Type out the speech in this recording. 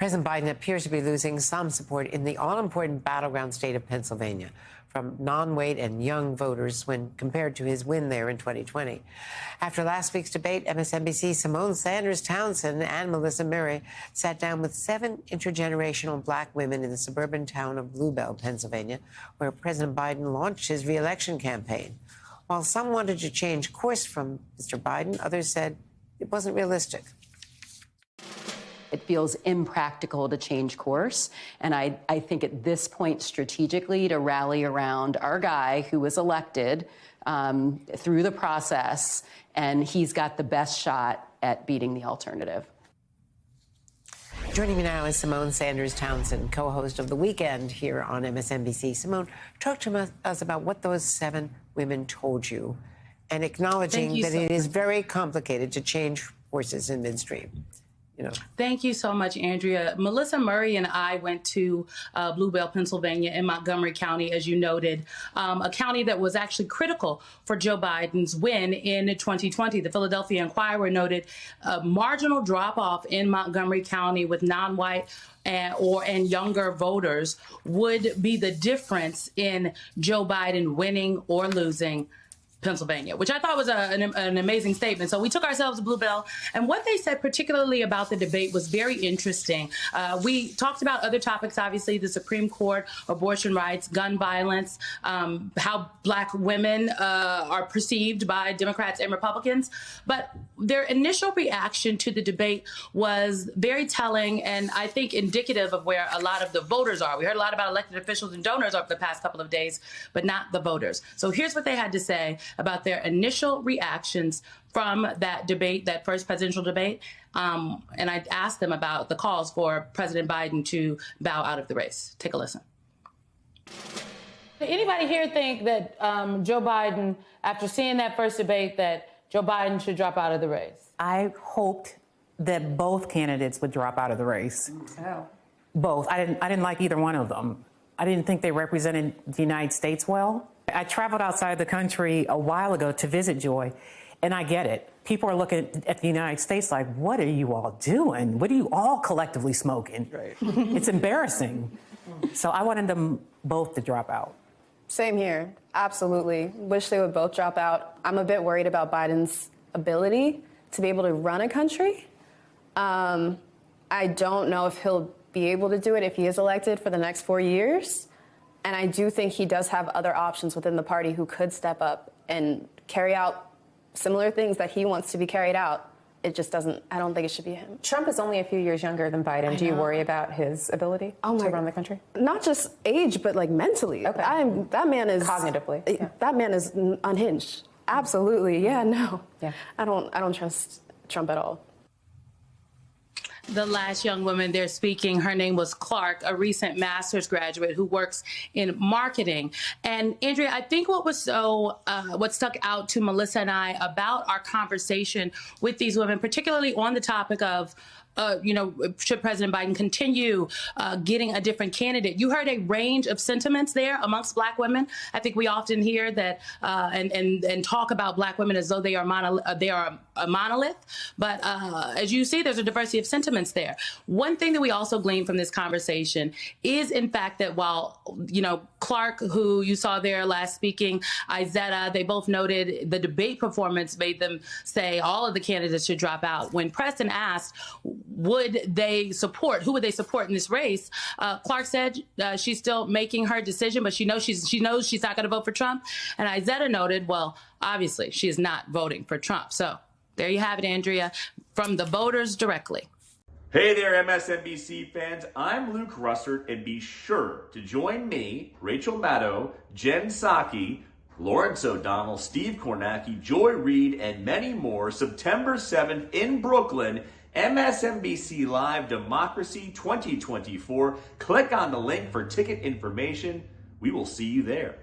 President Biden appears to be losing some support in the all-important battleground state of Pennsylvania from non-white and young voters when compared to his win there in 2020. After last week's debate, MSNBC's Symone Sanders Townsend and Melissa Murray sat down with 7 intergenerational black women in the suburban town of Blue Bell, Pennsylvania, where President Biden launched his re-election campaign. While some wanted to change course from Mr. Biden, others said it wasn't realistic. It feels impractical to change course. And I think at this point, strategically, to rally around our guy who was elected through the process, and he's got the best shot at beating the alternative. Joining me now is Symone Sanders Townsend, co-host of The Weekend here on MSNBC. Symone, talk to us about what those 7 women told you, and acknowledging that it is very complicated to change horses in midstream. Thank you so much, Andrea. Melissa Murray and I went to Blue Bell, Pennsylvania in Montgomery County, as you noted, a county that was actually critical for Joe Biden's win in 2020. The Philadelphia Inquirer noted a marginal drop-off in Montgomery County with non-white and younger voters would be the difference in Joe Biden winning or losing Pennsylvania, which I thought was an amazing statement. So we took ourselves to Blue Bell, and what they said particularly about the debate was very interesting. We talked about other topics, obviously, the Supreme Court, abortion rights, gun violence, how black women are perceived by Democrats and Republicans. But their initial reaction to the debate was very telling and I think indicative of where a lot of the voters are. We heard a lot about elected officials and donors over the past couple of days, but not the voters. So here's what they had to say about their initial reactions from that debate, that first presidential debate. And I asked them about the calls for President Biden to bow out of the race. Take a listen. Anybody here think that Joe Biden, after seeing that first debate, that Joe Biden should drop out of the race? I hoped that both candidates would drop out of the race. Oh. Both. I didn't like either one of them. I didn't think they represented the United States well. I traveled outside the country a while ago to visit Joy, and I get it. People are looking at the United States like, what are you all doing? What are you all collectively smoking? Right. It's embarrassing. So I wanted them both to drop out. Same here. Absolutely. Wish they would both drop out. I'm a bit worried about Biden's ability to be able to run a country. I don't know if he'll be able to do it if he is elected for the next 4 years. And I do think he does have other options within the party who could step up and carry out similar things that he wants to be carried out. It just doesn't, I don't think it should be him. Trump is only a few years younger than Biden. Do you worry about his ability to run the country? Not just age, but like mentally. Okay. That man is... Cognitively. Yeah. That man is unhinged. Absolutely. Yeah, no. Yeah. I don't trust Trump at all. The last young woman there speaking, her name was Clark, a recent master's graduate who works in marketing. And Andrea, I think what stuck out to Melissa and I about our conversation with these women, particularly on the topic of should President Biden continue getting a different candidate? You heard a range of sentiments there amongst black women. I think we often hear that and talk about black women as though they are a monolith. But as you see, there's a diversity of sentiments there. One thing that we also gleaned from this conversation is, in fact, that while, Clark, who you saw there last speaking, Izetta, they both noted the debate performance made them say all of the candidates should drop out. When pressed and asked, who would they support in this race? Clark said she's still making her decision, but she knows she's not going to vote for Trump. And Izetta noted, well, obviously she is not voting for Trump. So there you have it, Andrea, from the voters directly. Hey there, MSNBC fans. I'm Luke Russert, and be sure to join me, Rachel Maddow, Jen Psaki, Lawrence O'Donnell, Steve Kornacki, Joy Reid, and many more September 7th in Brooklyn, MSNBC Live Democracy 2024. Click on the link for ticket information. We will see you there.